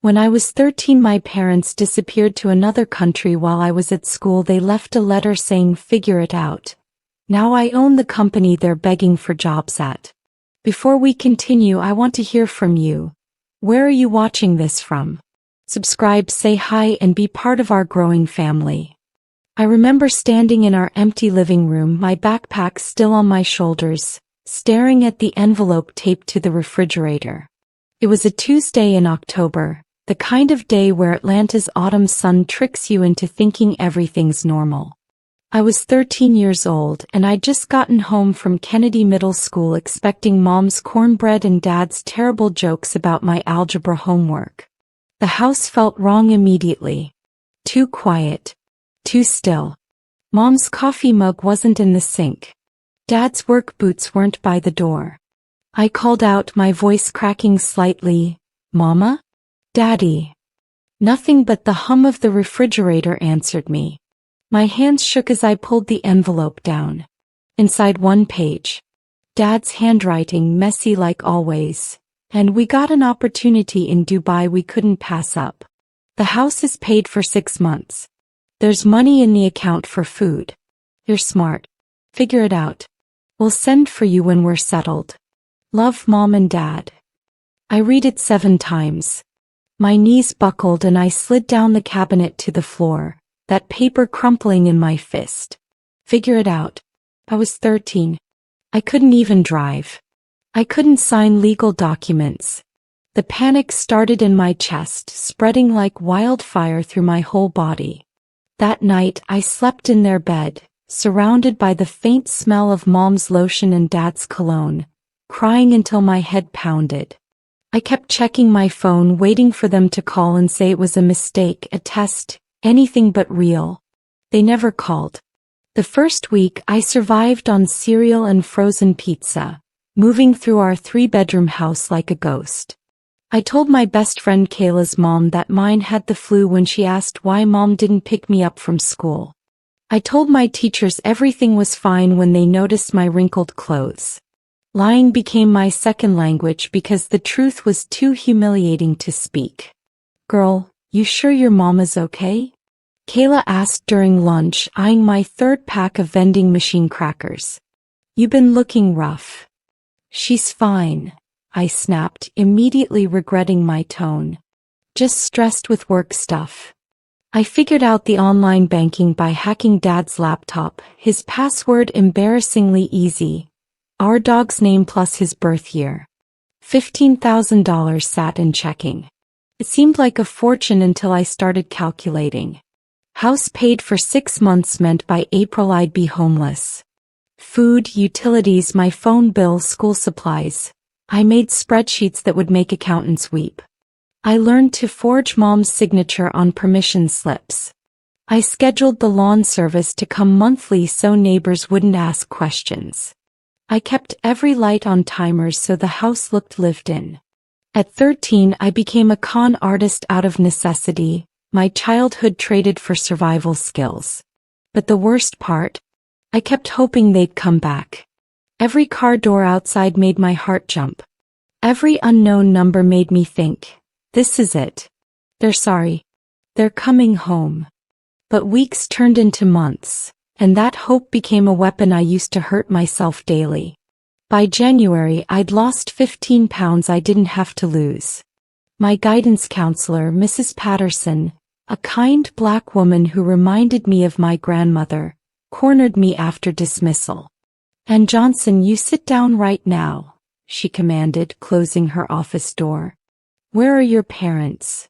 When I was 13, my parents disappeared to another country while I was at school. They left a letter saying, "Figure it out." Now I own the company they're begging for jobs at. Before we continue, I want to hear from you. Where are you watching this from? Subscribe, say hi, and be part of our growing family. I remember standing in our empty living room, my backpack still on my shoulders, staring at the envelope taped to the refrigerator. It was a Tuesday in October, the kind of day where Atlanta's autumn sun tricks you into thinking everything's normal. I was 13 years old, and I'd just gotten home from Kennedy Middle School expecting Mom's cornbread and Dad's terrible jokes about my algebra homework. The house felt wrong immediately. Too quiet. Too still. Mom's coffee mug wasn't in the sink. Dad's work boots weren't by the door. I called out, my voice cracking slightly, "Mama? Daddy?" Nothing but the hum of the refrigerator answered me. My hands shook as I pulled the envelope down. Inside one page. Dad's handwriting, messy like always. And we got an opportunity in Dubai we couldn't pass up. The house is paid for 6 months. There's money in the account for food. You're smart. Figure it out. We'll send for you when we're settled. Love, Mom and Dad. I read it 7 times. My knees buckled and I slid down the cabinet to the floor, that paper crumpling in my fist. Figure it out. I was 13. I couldn't even drive. I couldn't sign legal documents. The panic started in my chest, spreading like wildfire through my whole body. That night, I slept in their bed, surrounded by the faint smell of Mom's lotion and Dad's cologne, crying until my head pounded. I kept checking my phone, waiting for them to call and say it was a mistake, a test, anything but real. They never called. The first week, I survived on cereal and frozen pizza, moving through our 3-bedroom house like a ghost. I told my best friend Kayla's mom that mine had the flu when she asked why Mom didn't pick me up from school. I told my teachers everything was fine when they noticed my wrinkled clothes. Lying became my second language because the truth was too humiliating to speak. "Girl, you sure your mama's okay?" Kayla asked during lunch, eyeing my 3rd pack of vending machine crackers. "You've been looking rough." "She's fine," I snapped, immediately regretting my tone. "Just stressed with work stuff." I figured out the online banking by hacking Dad's laptop, his password embarrassingly easy. Our dog's name plus his birth year. $15,000 sat in checking. It seemed like a fortune until I started calculating. House paid for 6 months meant by April I'd be homeless. Food, utilities, my phone bill, school supplies. I made spreadsheets that would make accountants weep. I learned to forge Mom's signature on permission slips. I scheduled the lawn service to come monthly so neighbors wouldn't ask questions. I kept every light on timers so the house looked lived in. At 13, I became a con artist out of necessity, my childhood traded for survival skills. But the worst part? I kept hoping they'd come back. Every car door outside made my heart jump. Every unknown number made me think, this is it. They're sorry. They're coming home. But weeks turned into months, and that hope became a weapon I used to hurt myself daily. By January, I'd lost 15 pounds I didn't have to lose. My guidance counselor, Mrs. Patterson, a kind black woman who reminded me of my grandmother, cornered me after dismissal. "And Johnson, you sit down right now," she commanded, closing her office door. "Where are your parents?"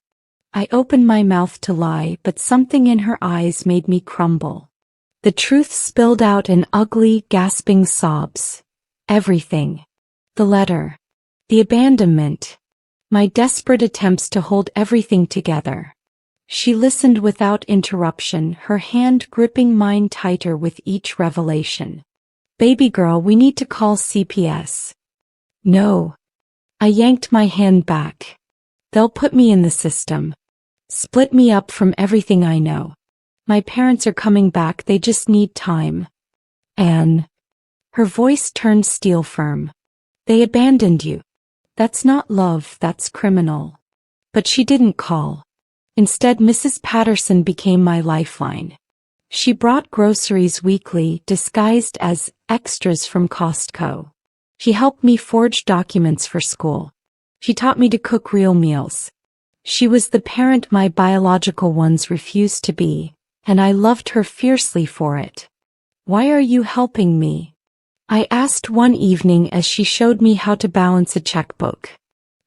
I opened my mouth to lie, but something in her eyes made me crumble. The truth spilled out in ugly, gasping sobs. Everything. The letter. The abandonment. My desperate attempts to hold everything together. She listened without interruption, her hand gripping mine tighter with each revelation. "Baby girl, we need to call CPS." "No." I yanked my hand back. "They'll put me in the system. Split me up from everything I know. My parents are coming back, they just need time." "Anne." Her voice turned steel firm. "They abandoned you. That's not love, that's criminal." But she didn't call. Instead, Mrs. Patterson became my lifeline. She brought groceries weekly, disguised as extras from Costco. She helped me forge documents for school. She taught me to cook real meals. She was the parent my biological ones refused to be, and I loved her fiercely for it. "Why are you helping me?" I asked one evening as she showed me how to balance a checkbook.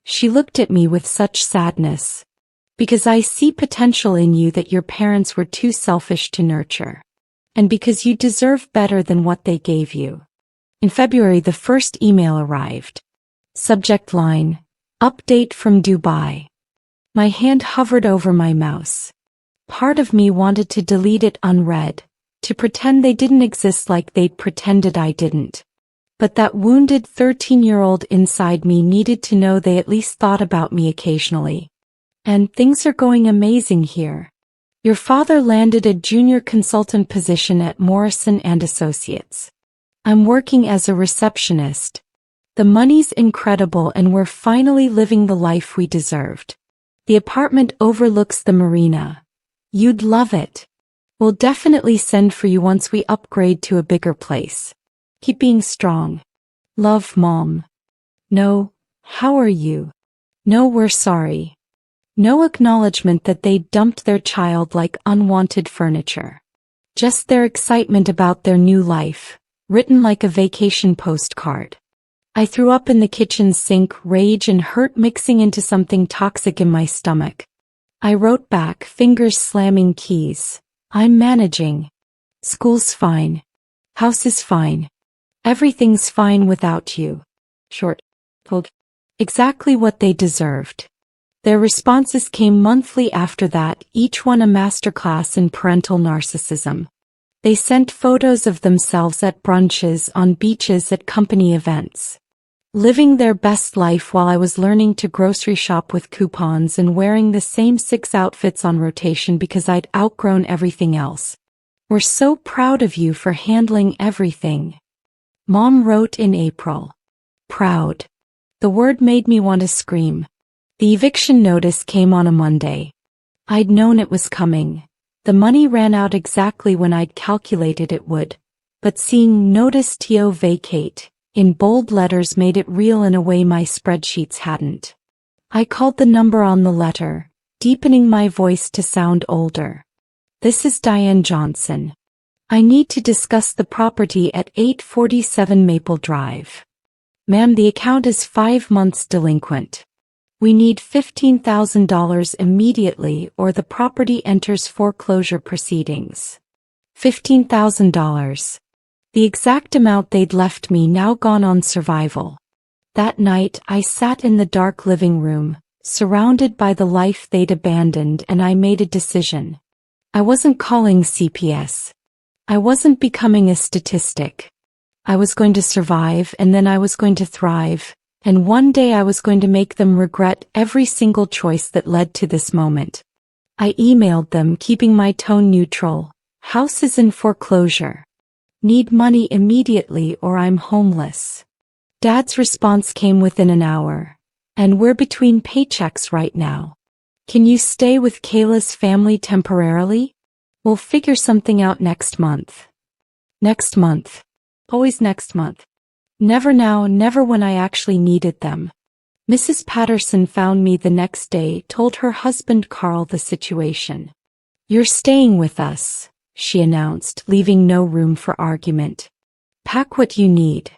She looked at me with such sadness. "Because I see potential in you that your parents were too selfish to nurture. And because you deserve better than what they gave you." In February, the first email arrived. Subject line: Update from Dubai. My hand hovered over my mouse. Part of me wanted to delete it unread, to pretend they didn't exist like they'd pretended I didn't. But that wounded 13-year-old inside me needed to know they at least thought about me occasionally. "And things are going amazing here. Your father landed a junior consultant position at Morrison & Associates. I'm working as a receptionist. The money's incredible and we're finally living the life we deserved. The apartment overlooks the marina. You'd love it. We'll definitely send for you once we upgrade to a bigger place. Keep being strong. Love, Mom." No, "How are you?" No, "We're sorry." No acknowledgement that they'd dumped their child like unwanted furniture. Just their excitement about their new life, written like a vacation postcard. I threw up in the kitchen sink, rage and hurt mixing into something toxic in my stomach. I wrote back, fingers slamming keys. "I'm managing. School's fine. House is fine. Everything's fine without you." Short, told exactly what they deserved. Their responses came monthly after that, each one a masterclass in parental narcissism. They sent photos of themselves at brunches, on beaches, at company events. Living their best life while I was learning to grocery shop with coupons and wearing the same 6 outfits on rotation because I'd outgrown everything else. "We're so proud of you for handling everything." Mom wrote in April. Proud. The word made me want to scream. The eviction notice came on a Monday. I'd known it was coming. The money ran out exactly when I'd calculated it would. But seeing "Notice to Vacate" in bold letters made it real in a way my spreadsheets hadn't. I called the number on the letter, deepening my voice to sound older. "This is Diane Johnson. I need to discuss the property at 847 Maple Drive. Ma'am, the account is 5 months delinquent. We need $15,000 immediately or the property enters foreclosure proceedings." $15,000. The exact amount they'd left me, now gone on survival. That night, I sat in the dark living room, surrounded by the life they'd abandoned, and I made a decision. I wasn't calling CPS. I wasn't becoming a statistic. I was going to survive, and then I was going to thrive, and one day I was going to make them regret every single choice that led to this moment. I emailed them, keeping my tone neutral. "House is in foreclosure. Need money immediately or I'm homeless." Dad's response came within an hour. "And we're between paychecks right now. Can you stay with Kayla's family temporarily? We'll figure something out next month." Next month. Always next month. Never now, never when I actually needed them. Mrs. Patterson found me the next day, told her husband Carl the situation. "You're staying with us," she announced, leaving no room for argument. "Pack what you need."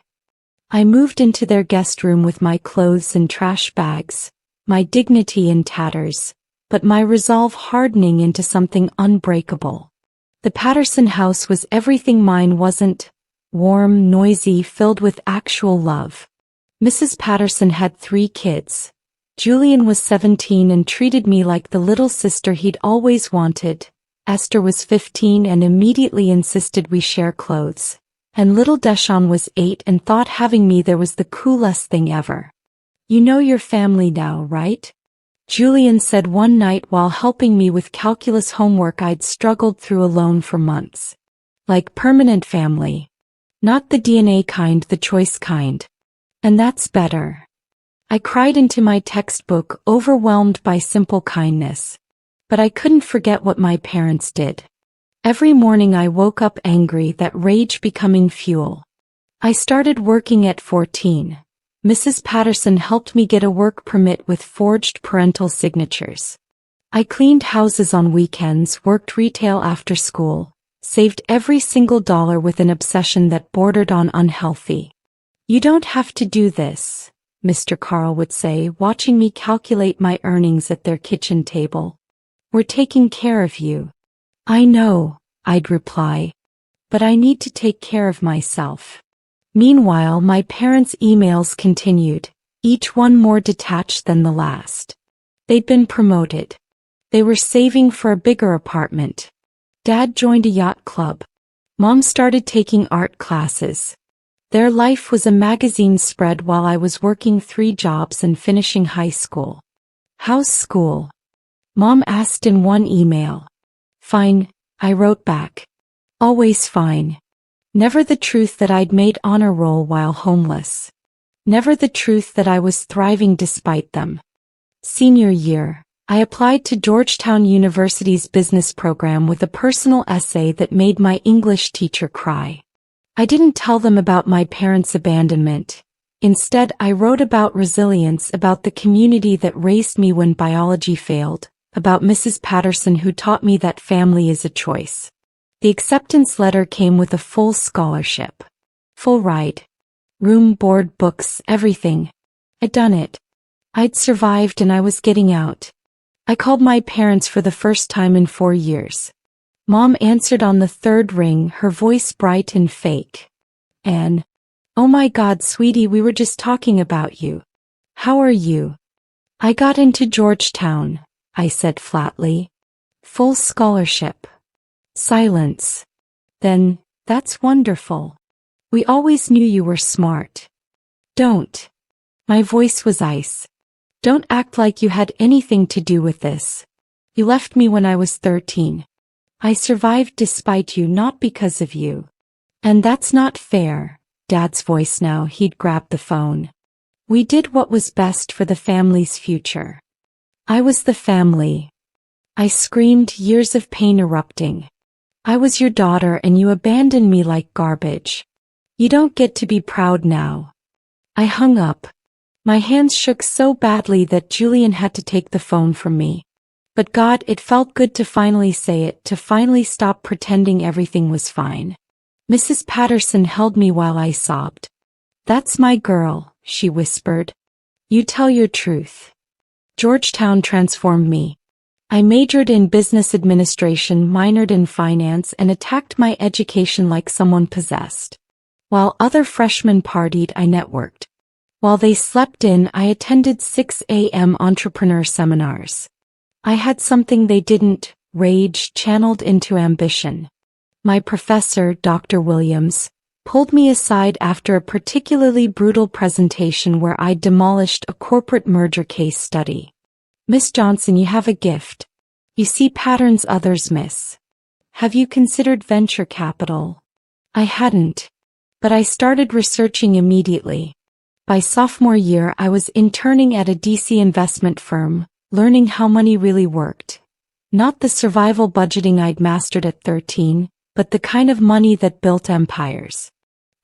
I moved into their guest room with my clothes in trash bags, my dignity in tatters, but my resolve hardening into something unbreakable. The Patterson house was everything mine wasn't: warm, noisy, filled with actual love. Mrs. Patterson had 3 kids. Julian was 17 and treated me like the little sister he'd always wanted. Esther was 15 and immediately insisted we share clothes. And little Deshawn was 8 and thought having me there was the coolest thing ever. "You know your family now, right?" Julian said one night while helping me with calculus homework I'd struggled through alone for months. "Like permanent family. Not the DNA kind, the choice kind. And that's better." I cried into my textbook, overwhelmed by simple kindness. But I couldn't forget what my parents did. Every morning I woke up angry, that rage becoming fuel. I started working at 14. Mrs. Patterson helped me get a work permit with forged parental signatures. I cleaned houses on weekends, worked retail after school, saved every single dollar with an obsession that bordered on unhealthy. "You don't have to do this," Mr. Carl would say, watching me calculate my earnings at their kitchen table. "We're taking care of you." "I know," I'd reply, "but I need to take care of myself." Meanwhile, my parents' emails continued, each one more detached than the last. They'd been promoted. They were saving for a bigger apartment. Dad joined a yacht club. Mom started taking art classes. Their life was a magazine spread while I was working 3 jobs and finishing high school. "How's school?" Mom asked in one email. "Fine," I wrote back. Always fine. Never the truth that I'd made honor roll while homeless. Never the truth that I was thriving despite them. Senior year, I applied to Georgetown University's business program with a personal essay that made my English teacher cry. I didn't tell them about my parents' abandonment. Instead, I wrote about resilience, about the community that raised me when biology failed, about Mrs. Patterson who taught me that family is a choice. The acceptance letter came with a full scholarship. Full ride. Room, board, books, everything. I'd done it. I'd survived and I was getting out. I called my parents for the first time in 4 years. Mom answered on the 3rd ring, her voice bright and fake. "Anne, oh my God, sweetie, we were just talking about you. How are you?" "I got into Georgetown," I said flatly. "Full scholarship." Silence. "Then, that's wonderful. We always knew you were smart." "Don't." My voice was ice. "Don't act like you had anything to do with this. You left me when I was 13. I survived despite you, not because of you. And that's not fair." Dad's voice now, he'd grabbed the phone. "We did what was best for the family's future." I was the family. I screamed, years of pain erupting. "I was your daughter and you abandoned me like garbage. You don't get to be proud now." I hung up. My hands shook so badly that Julian had to take the phone from me. But God, it felt good to finally say it, to finally stop pretending everything was fine. Mrs. Patterson held me while I sobbed. "That's my girl," she whispered. "You tell your truth." Georgetown transformed me. I majored in business administration, minored in finance, and attacked my education like someone possessed. While other freshmen partied, I networked. While they slept in, I attended 6 a.m. entrepreneur seminars. I had something they didn't: rage channeled into ambition. My professor, Dr. Williams, pulled me aside after a particularly brutal presentation where I demolished a corporate merger case study. "Miss Johnson, you have a gift. You see patterns others miss. Have you considered venture capital?" I hadn't. But I started researching immediately. By sophomore year, I was interning at a DC investment firm, learning how money really worked. Not the survival budgeting I'd mastered at 13, but the kind of money that built empires.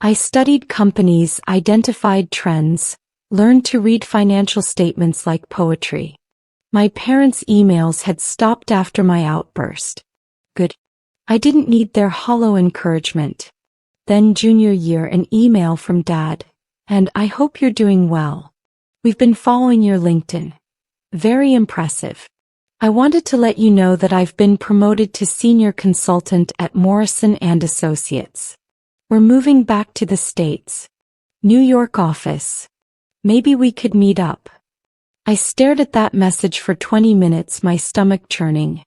I studied companies, identified trends, learned to read financial statements like poetry. My parents' emails had stopped after my outburst. Good. I didn't need their hollow encouragement. Then junior year, an email from Dad. "And I hope you're doing well. We've been following your LinkedIn. Very impressive. I wanted to let you know that I've been promoted to senior consultant at Morrison & Associates. We're moving back to the States. New York office. Maybe we could meet up." I stared at that message for 20 minutes, my stomach churning.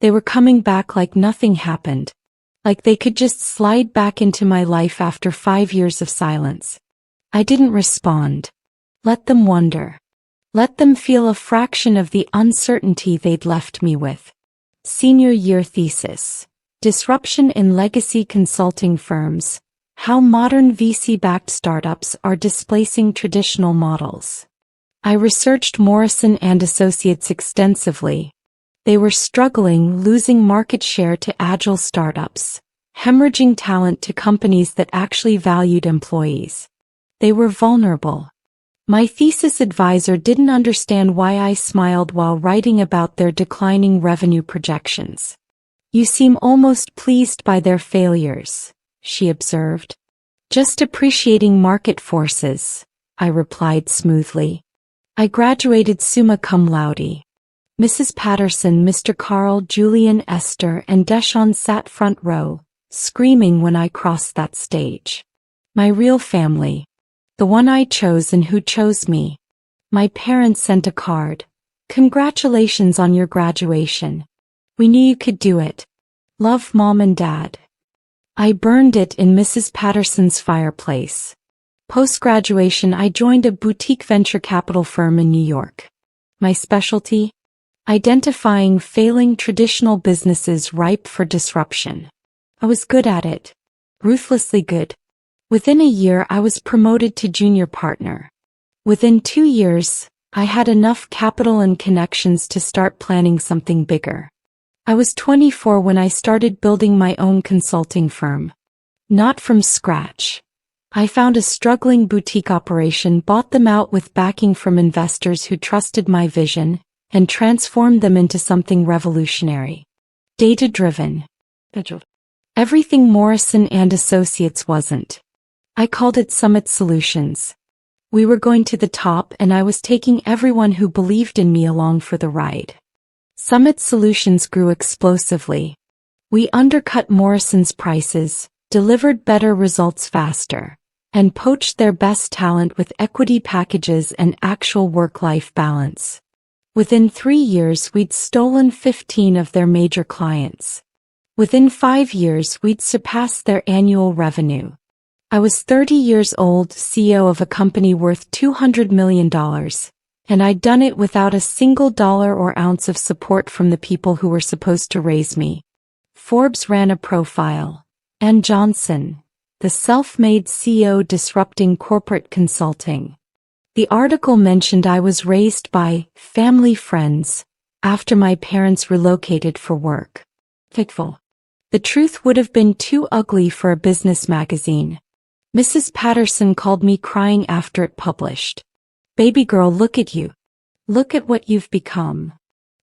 They were coming back like nothing happened. Like they could just slide back into my life after 5 years of silence. I didn't respond. Let them wonder. Let them feel a fraction of the uncertainty they'd left me with. Senior year thesis. Disruption in legacy consulting firms. How modern VC-backed startups are displacing traditional models. I researched Morrison and Associates extensively. They were struggling, losing market share to agile startups, hemorrhaging talent to companies that actually valued employees. They were vulnerable. My thesis advisor didn't understand why I smiled while writing about their declining revenue projections. "You seem almost pleased by their failures," she observed. "Just appreciating market forces," I replied smoothly. I graduated summa cum laude. Mrs. Patterson, Mr. Carl, Julian, Esther, and Deshawn sat front row, screaming when I crossed that stage. My real family. The one I chose and who chose me. My parents sent a card. "Congratulations on your graduation. We knew you could do it. Love, Mom and Dad." I burned it in Mrs. Patterson's fireplace. Post-graduation, I joined a boutique venture capital firm in New York. My specialty? Identifying failing traditional businesses ripe for disruption. I was good at it. Ruthlessly good. Within a year, I was promoted to junior partner. Within 2 years, I had enough capital and connections to start planning something bigger. I was 24 when I started building my own consulting firm. Not from scratch. I found a struggling boutique operation, bought them out with backing from investors who trusted my vision, and transformed them into something revolutionary. Data-driven. Everything Morrison and Associates wasn't. I called it Summit Solutions. We were going to the top, and I was taking everyone who believed in me along for the ride. Summit Solutions grew explosively. We undercut Morrison's prices, delivered better results faster, and poached their best talent with equity packages and actual work-life balance. Within 3 years, we'd stolen 15 of their major clients. Within 5 years, we'd surpassed their annual revenue. I was 30 years old, CEO of a company worth $200 million, and I'd done it without a single dollar or ounce of support from the people who were supposed to raise me. Forbes ran a profile. And Johnson, the self-made CEO disrupting corporate consulting. The article mentioned I was raised by family friends after my parents relocated for work. Fictful. The truth would have been too ugly for a business magazine. Mrs. Patterson called me crying after it published. "Baby girl, look at you. Look at what you've become."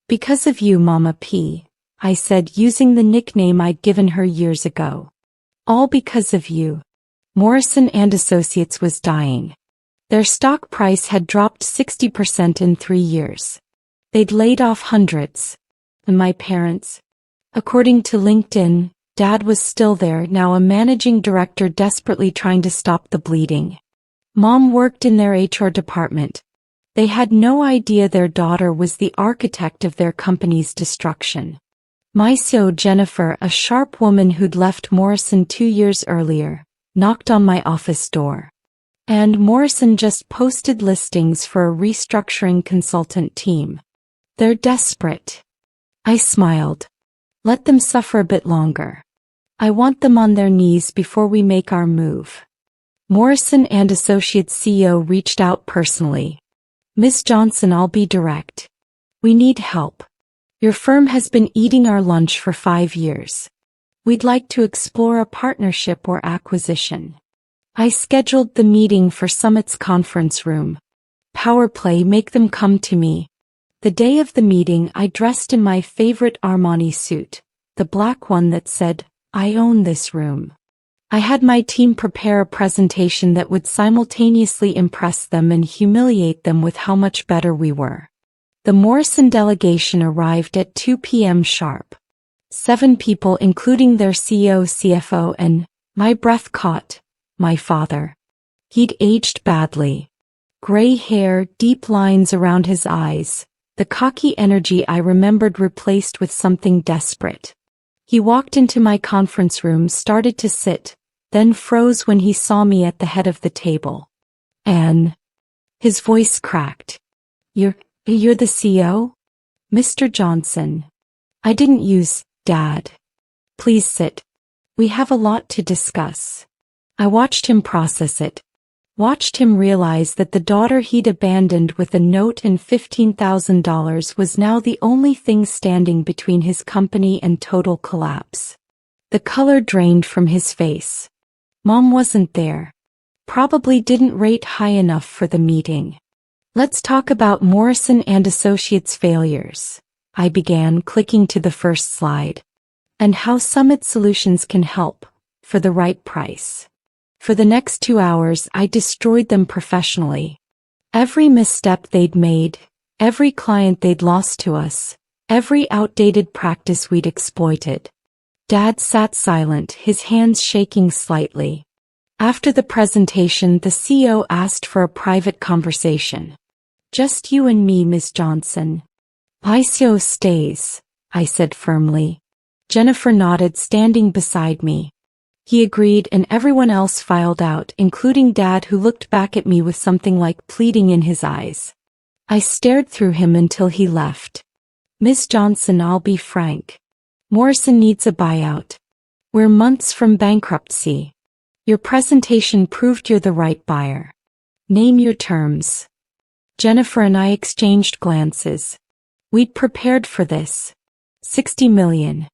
"Because of you, Mama P," I said, using the nickname I'd given her years ago. "All because of you." Morrison and Associates was dying. Their stock price had dropped 60% in 3 years. They'd laid off hundreds. And my parents? According to LinkedIn, Dad was still there, now a managing director desperately trying to stop the bleeding. Mom worked in their HR department. They had no idea their daughter was the architect of their company's destruction. My CEO Jennifer, a sharp woman who'd left Morrison 2 years earlier, knocked on my office door. And Morrison just posted listings for a restructuring consultant team. "They're desperate." I smiled. "Let them suffer a bit longer. I want them on their knees before we make our move." Morrison and Associates CEO reached out personally. "Miss Johnson, I'll be direct. We need help. Your firm has been eating our lunch for 5 years. We'd like to explore a partnership or acquisition." I scheduled the meeting for Summit's conference room. Power play, make them come to me. The day of the meeting, I dressed in my favorite Armani suit, the black one that said, "I own this room." I had my team prepare a presentation that would simultaneously impress them and humiliate them with how much better we were. The Morrison delegation arrived at 2 p.m. sharp. 7 people, including their CEO, CFO, and, my breath caught, my father. He'd aged badly. Gray hair, deep lines around his eyes, the cocky energy I remembered replaced with something desperate. He walked into my conference room, started to sit, then froze when he saw me at the head of the table. "Anne." His voice cracked. You're the CEO? "Mr. Johnson." I didn't use Dad. "Please sit. We have a lot to discuss." I watched him process it. Watched him realize that the daughter he'd abandoned with a note and $15,000 was now the only thing standing between his company and total collapse. The color drained from his face. Mom wasn't there. Probably didn't rate high enough for the meeting. Let's talk about Morrison and Associates failures. I began, clicking to the first slide. And how Summit Solutions can help, for the right price. For the next 2 hours, I destroyed them professionally. Every misstep they'd made, every client they'd lost to us, every outdated practice we'd exploited. Dad sat silent, his hands shaking slightly. After the presentation, the CEO asked for a private conversation. Just you and me, Ms. Johnson. ICO stays, I said firmly. Jennifer nodded, standing beside me. He agreed, and everyone else filed out, including Dad, who looked back at me with something like pleading in his eyes. I stared through him until he left. Ms. Johnson, I'll be frank. Morrison needs a buyout. We're months from bankruptcy. Your presentation proved you're the right buyer. Name your terms. Jennifer and I exchanged glances. We'd prepared for this. 60 million.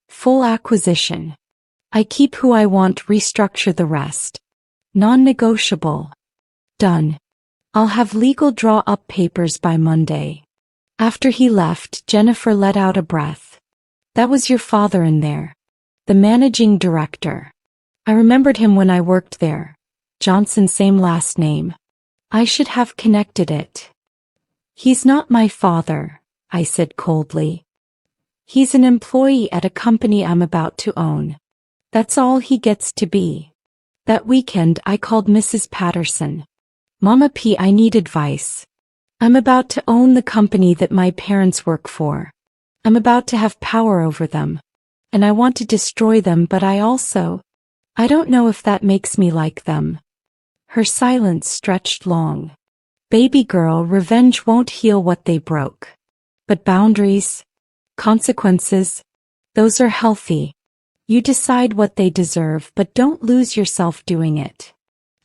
Full acquisition. I keep who I want, restructure the rest. Non-negotiable. Done. I'll have legal draw up papers by Monday. After he left, Jennifer let out a breath. That was your father in there. The managing director. I remembered him when I worked there. Johnson, same last name. I should have connected it. He's not my father, I said coldly. He's an employee at a company I'm about to own. That's all he gets to be. That weekend I called Mrs. Patterson. Mama P, I need advice. I'm about to own the company that my parents work for. I'm about to have power over them. And I want to destroy them, but I don't know if that makes me like them. Her silence stretched long. Baby girl, revenge won't heal what they broke. But boundaries, consequences, those are healthy. You decide what they deserve, but don't lose yourself doing it.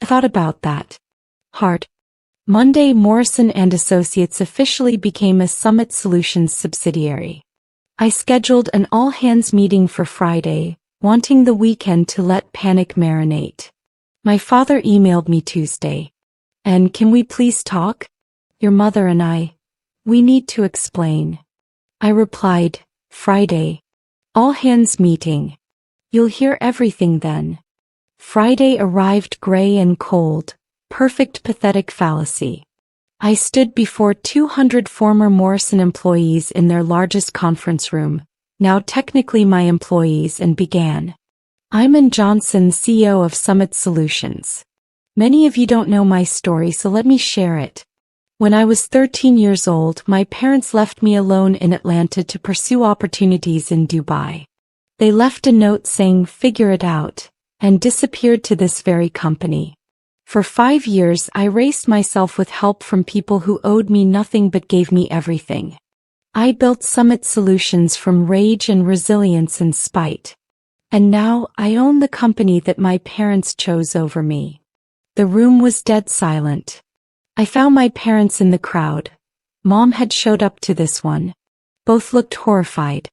I thought about that. Hard. Monday, Morrison and Associates officially became a Summit Solutions subsidiary. I scheduled an all-hands meeting for Friday, wanting the weekend to let panic marinate. My father emailed me Tuesday. And can we please talk? Your mother and we need to explain. I replied, Friday. All-hands meeting. You'll hear everything then. Friday arrived gray and cold, perfect pathetic fallacy. I stood before 200 former Morrison employees in their largest conference room, now technically my employees, and began. I'm Johnson, CEO of Summit Solutions. Many of you don't know my story, so let me share it. When I was 13 years old, my parents left me alone in Atlanta to pursue opportunities in Dubai. They left a note saying, figure it out, and disappeared to this very company. For 5 years, I raised myself with help from people who owed me nothing but gave me everything. I built Summit Solutions from rage and resilience and spite. And now, I own the company that my parents chose over me. The room was dead silent. I found my parents in the crowd. Mom had showed up to this one. Both looked horrified.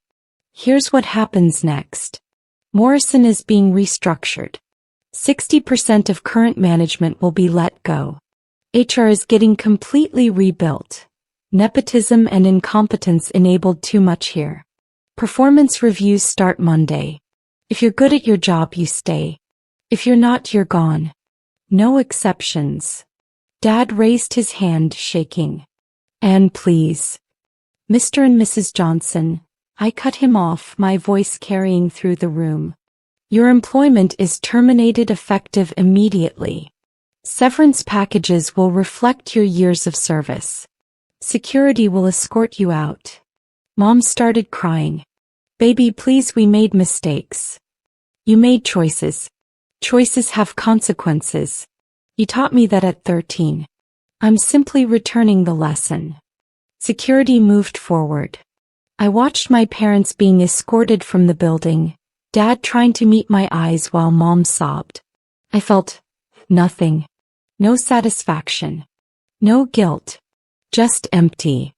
Here's what happens next. Morrison is being restructured. 60% of current management will be let go. HR is getting completely rebuilt. Nepotism and incompetence enabled too much here. Performance reviews start Monday. If you're good at your job, you stay. If you're not, you're gone. No exceptions. Dad raised his hand, shaking. And please. Mr. and Mrs. Johnson, I cut him off, my voice carrying through the room. Your employment is terminated effective immediately. Severance packages will reflect your years of service. Security will escort you out. Mom started crying. Baby, please, we made mistakes. You made choices. Choices have consequences. You taught me that at 13. I'm simply returning the lesson. Security moved forward. I watched my parents being escorted from the building, Dad trying to meet my eyes while Mom sobbed. I felt nothing. No satisfaction. No guilt. Just empty.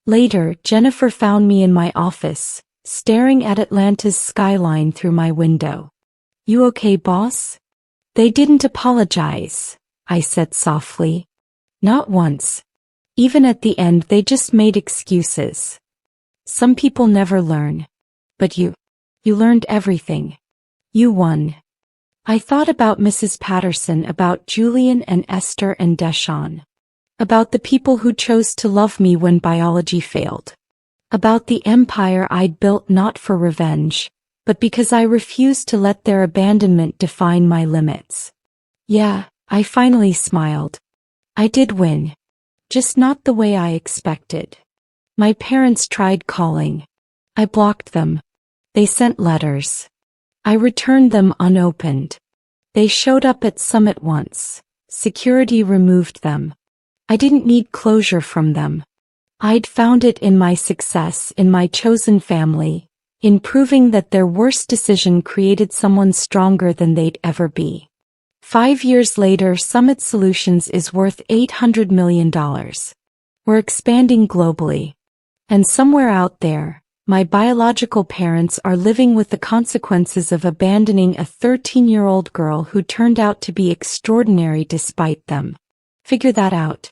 Later, Jennifer found me in my office, staring at Atlanta's skyline through my window. You okay, boss? They didn't apologize, I said softly. Not once. Even at the end they just made excuses. Some people never learn. But you learned everything. You won. I thought about Mrs. Patterson, about Julian and Esther and Deshawn. About the people who chose to love me when biology failed. About the empire I'd built not for revenge, but because I refused to let their abandonment define my limits. Yeah, I finally smiled. I did win. Just not the way I expected. My parents tried calling. I blocked them. They sent letters. I returned them unopened. They showed up at Summit once. Security removed them. I didn't need closure from them. I'd found it in my success, in my chosen family, in proving that their worst decision created someone stronger than they'd ever be. 5 years later, Summit Solutions is worth $800 million. We're expanding globally. And somewhere out there, my biological parents are living with the consequences of abandoning a 13-year-old girl who turned out to be extraordinary despite them. Figure that out.